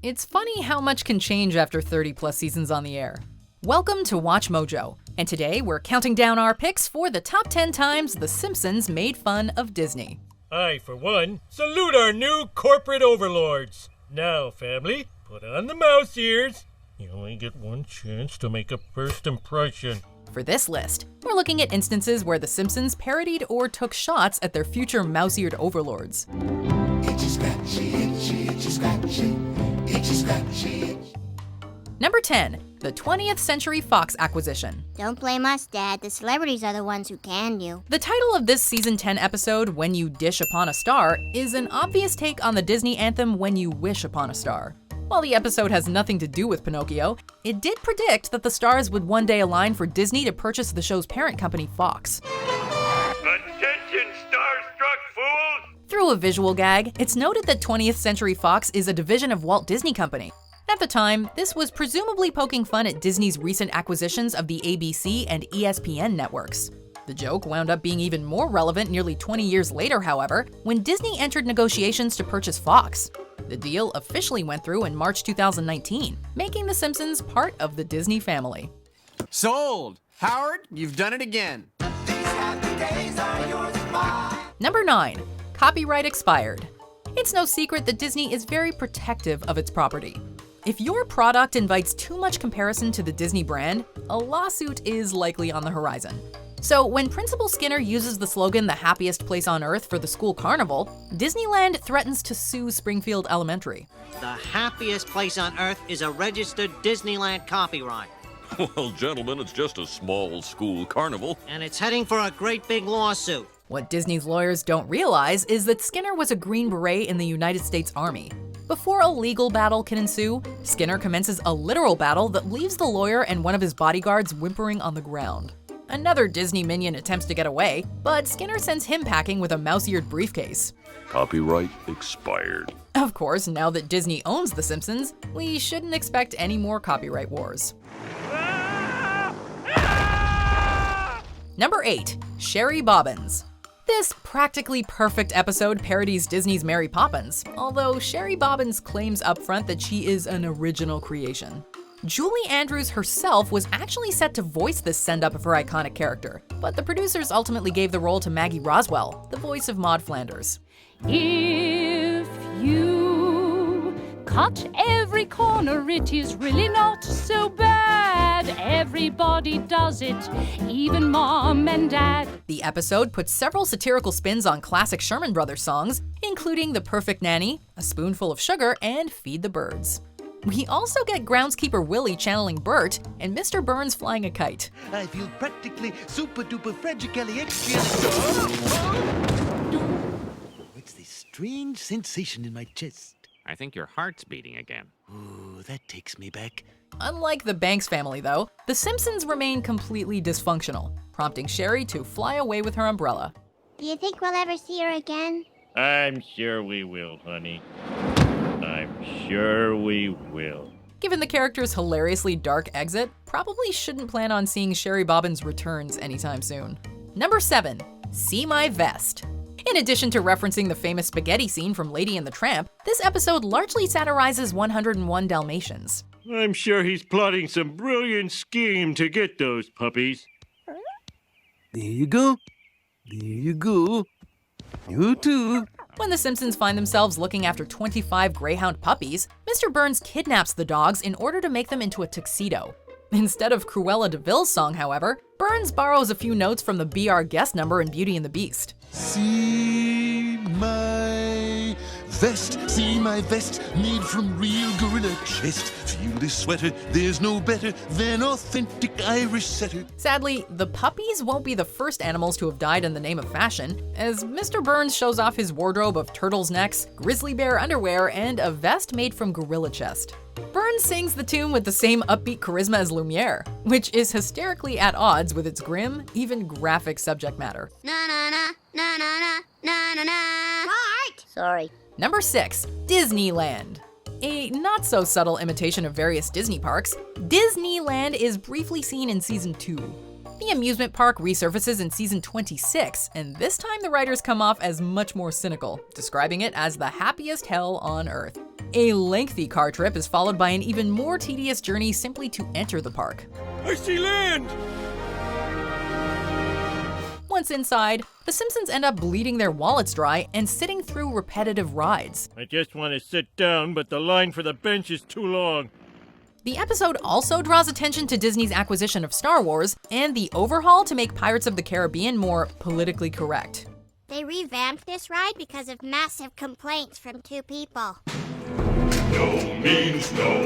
It's funny how much can change after 30 plus seasons on the air. Welcome to Watch Mojo, and today we're counting down our picks for the top 10 times The Simpsons made fun of Disney. I, for one, salute our new corporate overlords. Now, family, put on the mouse ears. You only get one chance to make a first impression. For this list, we're looking at instances where The Simpsons parodied or took shots at their future mouse-eared overlords. Itchy scratchy, itchy, itchy scratchy, itchy scratchy, itchy. Number 10, the 20th Century Fox acquisition. Don't blame us, Dad. The celebrities are the ones who canned you. The title of this season 10 episode, When You Dish Upon a Star, is an obvious take on the Disney anthem When You Wish Upon a Star. While the episode has nothing to do with Pinocchio, it did predict that the stars would one day align for Disney to purchase the show's parent company, Fox. Attention, star-struck fools! Through a visual gag, it's noted that 20th Century Fox is a division of Walt Disney Company. At the time, this was presumably poking fun at Disney's recent acquisitions of the ABC and ESPN networks. The joke wound up being even more relevant nearly 20 years later, however, when Disney entered negotiations to purchase Fox. The deal officially went through in March 2019, making The Simpsons part of the Disney family. Sold! Howard, you've done it again. These happy days are yours and mine. Number 9, copyright expired. It's no secret that Disney is very protective of its property. If your product invites too much comparison to the Disney brand, a lawsuit is likely on the horizon. So when Principal Skinner uses the slogan, "The happiest place on earth" for the school carnival, Disneyland threatens to sue Springfield Elementary. The happiest place on earth is a registered Disneyland copyright. Well, gentlemen, it's just a small school carnival. And it's heading for a great big lawsuit. What Disney's lawyers don't realize is that Skinner was a Green Beret in the United States Army. Before a legal battle can ensue, Skinner commences a literal battle that leaves the lawyer and one of his bodyguards whimpering on the ground. Another Disney minion attempts to get away, but Skinner sends him packing with a mouse-eared briefcase. Copyright expired. Of course, now that Disney owns The Simpsons, we shouldn't expect any more copyright wars. Number 8, Sherry Bobbins. This practically perfect episode parodies Disney's Mary Poppins, although Sherry Bobbins claims upfront that she is an original creation. Julie Andrews herself was actually set to voice this send-up of her iconic character, but the producers ultimately gave the role to Maggie Roswell, the voice of Maude Flanders. If you cut every corner, it is really not so bad. Everybody does it, even Mom and Dad. The episode puts several satirical spins on classic Sherman Brothers songs, including The Perfect Nanny, A Spoonful of Sugar, and Feed the Birds. We also get groundskeeper Willie channeling Bert and Mr. Burns flying a kite. I feel practically super-duper fragically What's this strange sensation in my chest? I think your heart's beating again. Ooh, that takes me back. Unlike the Banks family, though, The Simpsons remain completely dysfunctional, prompting Sherry to fly away with her umbrella. Do you think we'll ever see her again? I'm sure we will, honey. I'm sure we will. Given the character's hilariously dark exit, probably shouldn't plan on seeing Sherry Bobbins' returns anytime soon. Number 7, See My Vest. In addition to referencing the famous spaghetti scene from Lady and the Tramp, this episode largely satirizes 101 Dalmatians. I'm sure he's plotting some brilliant scheme to get those puppies. There you go. There you go. You too. When the Simpsons find themselves looking after 25 Greyhound puppies, Mr. Burns kidnaps the dogs in order to make them into a tuxedo. Instead of Cruella de Vil's song, however, Burns borrows a few notes from the BR guest number in Beauty and the Beast. See my vest, made from real gorilla chest. Feel this sweater, there's no better than authentic Irish setter. Sadly, the puppies won't be the first animals to have died in the name of fashion, as Mr. Burns shows off his wardrobe of turtles' necks, grizzly bear underwear, and a vest made from gorilla chest. Burns sings the tune with the same upbeat charisma as Lumiere, which is hysterically at odds with its grim, even graphic subject matter. Na na na na na na na na na. Bart! Sorry. Number 6, Disneyland. A not-so-subtle imitation of various Disney parks, Disneyland is briefly seen in Season 2. The amusement park resurfaces in Season 26, and this time the writers come off as much more cynical, describing it as the happiest hell on Earth. A lengthy car trip is followed by an even more tedious journey simply to enter the park. I see land! Once inside, the Simpsons end up bleeding their wallets dry and sitting through repetitive rides. I just want to sit down, but the line for the bench is too long. The episode also draws attention to Disney's acquisition of Star Wars and the overhaul to make Pirates of the Caribbean more politically correct. They revamped this ride because of massive complaints from 2 people. No means no.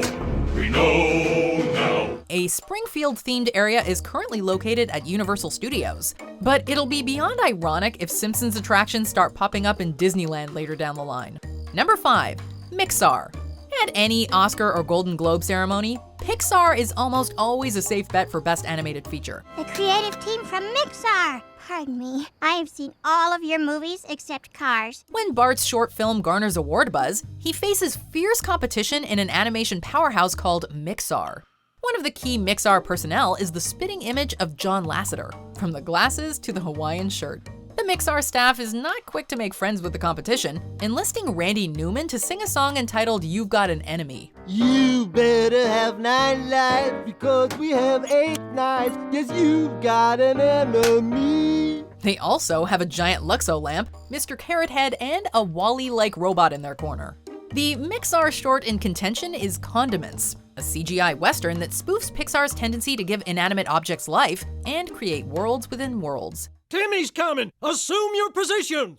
We know now. A Springfield-themed area is currently located at Universal Studios, but it'll be beyond ironic if Simpsons attractions start popping up in Disneyland later down the line. Number 5. Mixar. At any Oscar or Golden Globe ceremony, Pixar is almost always a safe bet for Best Animated Feature. The creative team from Mixar. Pardon me. I have seen all of your movies except Cars. When Bart's short film garners award buzz, he faces fierce competition in an animation powerhouse called Mixar. One of the key Mixar personnel is the spitting image of John Lasseter, from the glasses to the Hawaiian shirt. The Mixar staff is not quick to make friends with the competition, enlisting Randy Newman to sing a song entitled You've Got an Enemy. You better have 9 lives because we have 8 knives. Yes, you've got an enemy. They also have a giant Luxo lamp, Mr. Carrot Head, and a Wall-E-like robot in their corner. The Mixar short in contention is Condiments, a CGI western that spoofs Pixar's tendency to give inanimate objects life and create worlds within worlds. Timmy's coming! Assume your positions!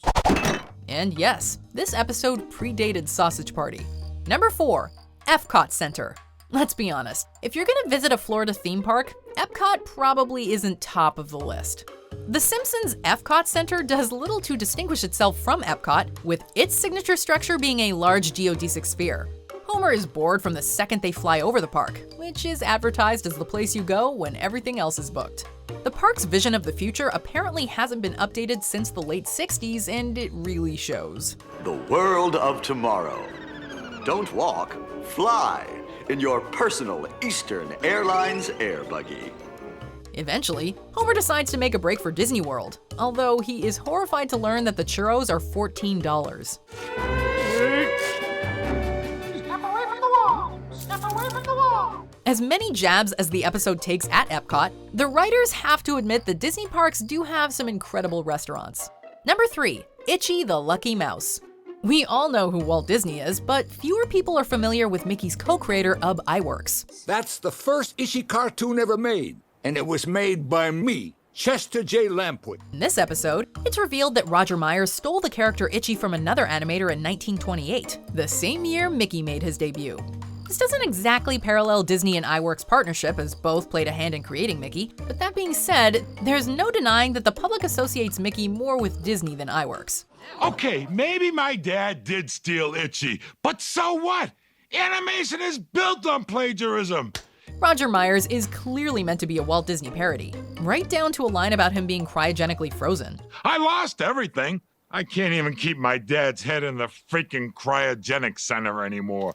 And yes, this episode predated Sausage Party. Number 4. Epcot Center. Let's be honest, if you're gonna visit a Florida theme park, Epcot probably isn't top of the list. The Simpsons' Epcot Center does little to distinguish itself from Epcot, with its signature structure being a large geodesic sphere. Homer is bored from the second they fly over the park, which is advertised as the place you go when everything else is booked. The park's vision of the future apparently hasn't been updated since the late 60s, and it really shows. The world of tomorrow. Don't walk, fly in your personal Eastern Airlines air buggy. Eventually, Homer decides to make a break for Disney World, although he is horrified to learn that the churros are $14. As many jabs as the episode takes at Epcot, the writers have to admit that Disney parks do have some incredible restaurants. Number 3. Itchy the Lucky Mouse. We all know who Walt Disney is, but fewer people are familiar with Mickey's co-creator, Ub Iwerks. That's the first Itchy cartoon ever made, and it was made by me, Chester J. Lampwood. In this episode, it's revealed that Roger Myers stole the character Itchy from another animator in 1928, the same year Mickey made his debut. This doesn't exactly parallel Disney and Iwerks' partnership, as both played a hand in creating Mickey, but that being said, there's no denying that the public associates Mickey more with Disney than Iwerks. Okay, maybe my dad did steal Itchy, but so what? Animation is built on plagiarism. Roger Myers is clearly meant to be a Walt Disney parody, right down to a line about him being cryogenically frozen. I lost everything. I can't even keep my dad's head in the freaking cryogenic center anymore.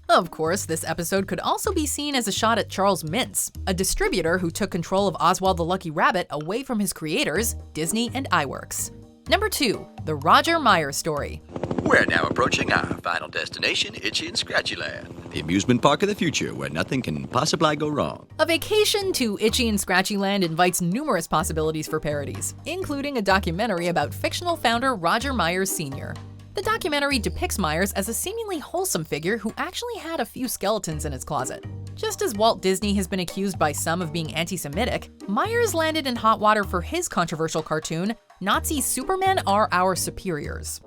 Of course, this episode could also be seen as a shot at Charles Mintz, a distributor who took control of Oswald the Lucky Rabbit away from his creators, Disney and Iwerks. Number 2. The Roger Myers Story. We're now approaching our final destination, Itchy and Scratchy Land, the amusement park of the future where nothing can possibly go wrong. A vacation to Itchy and Scratchy Land invites numerous possibilities for parodies, including a documentary about fictional founder Roger Myers Sr. The documentary depicts Myers as a seemingly wholesome figure who actually had a few skeletons in his closet. Just as Walt Disney has been accused by some of being anti-Semitic, Myers landed in hot water for his controversial cartoon, Nazi Supermen Are Our Superiors.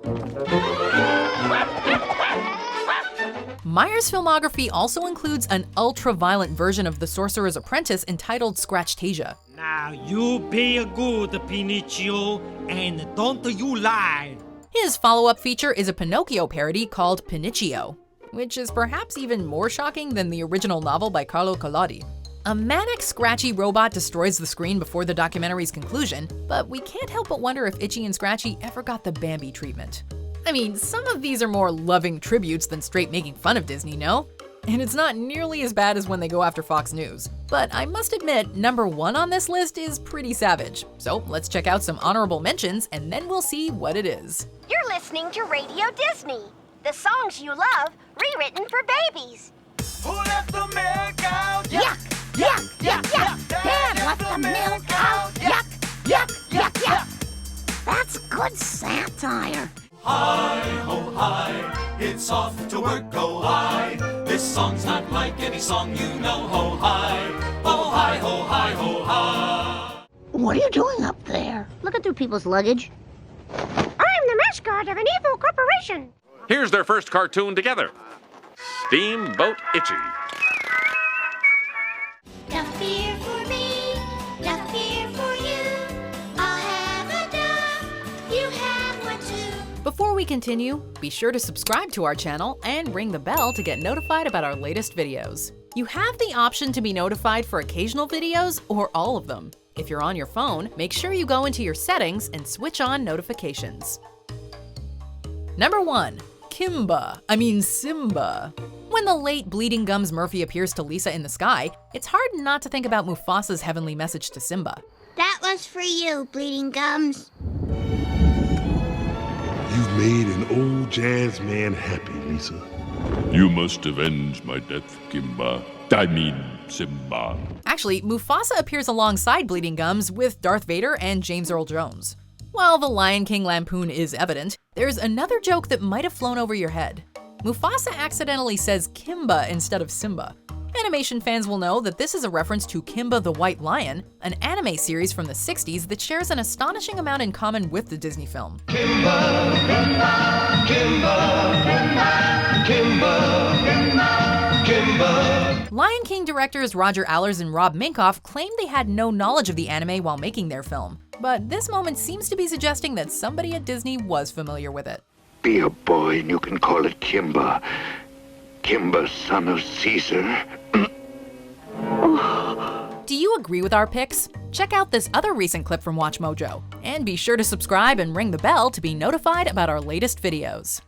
Myers' filmography also includes an ultra-violent version of The Sorcerer's Apprentice entitled Scratchtasia. Now you be good, Pinocchio, and don't you lie. His follow-up feature is a Pinocchio parody called Pinocchio, which is perhaps even more shocking than the original novel by Carlo Collodi. A manic, scratchy robot destroys the screen before the documentary's conclusion, but we can't help but wonder if Itchy and Scratchy ever got the Bambi treatment. I mean, some of these are more loving tributes than straight making fun of Disney, no? And it's not nearly as bad as when they go after Fox News. But I must admit, number 1 on this list is pretty savage. So let's check out some honorable mentions, and then we'll see what it is. You're listening to Radio Disney. The songs you love, rewritten for babies. Who left the milk out? Yuck, yuck, yuck, yuck. Dad left the milk out. Yuck, yuck, yuck, yuck. That's good satire. Hi ho hi, it's off to work, go hi. This song's not like any song you know. Ho hi, ho hi, ho hi, ho hi. What are you doing up there? Looking through people's luggage. I'm the mascot of an evil corporation. Here's their first cartoon together. Steamboat Itchy. No fear for me, no fear for you. I'll have a dog, you have one too. Before we continue, be sure to subscribe to our channel and ring the bell to get notified about our latest videos. You have the option to be notified for occasional videos or all of them. If you're on your phone, make sure you go into your settings and switch on notifications. Number 1. Simba. When the late Bleeding Gums Murphy appears to Lisa in the sky, it's hard not to think about Mufasa's heavenly message to Simba. That was for you, Bleeding Gums. You've made an old jazz man happy, Lisa. You must avenge my death, Simba. Actually, Mufasa appears alongside Bleeding Gums with Darth Vader and James Earl Jones. While the Lion King lampoon is evident, there's another joke that might have flown over your head. Mufasa accidentally says Kimba instead of Simba. Animation fans will know that this is a reference to Kimba the White Lion, an anime series from the 60s that shares an astonishing amount in common with the Disney film. Kimba, Kimba, Kimba, Kimba, Kimba, Kimba. Lion King directors Roger Allers and Rob Minkoff claimed they had no knowledge of the anime while making their film. But this moment seems to be suggesting that somebody at Disney was familiar with it. Be a boy and you can call it Kimba. Kimba, son of Caesar. Do you agree with our picks? Check out this other recent clip from WatchMojo. And be sure to subscribe and ring the bell to be notified about our latest videos.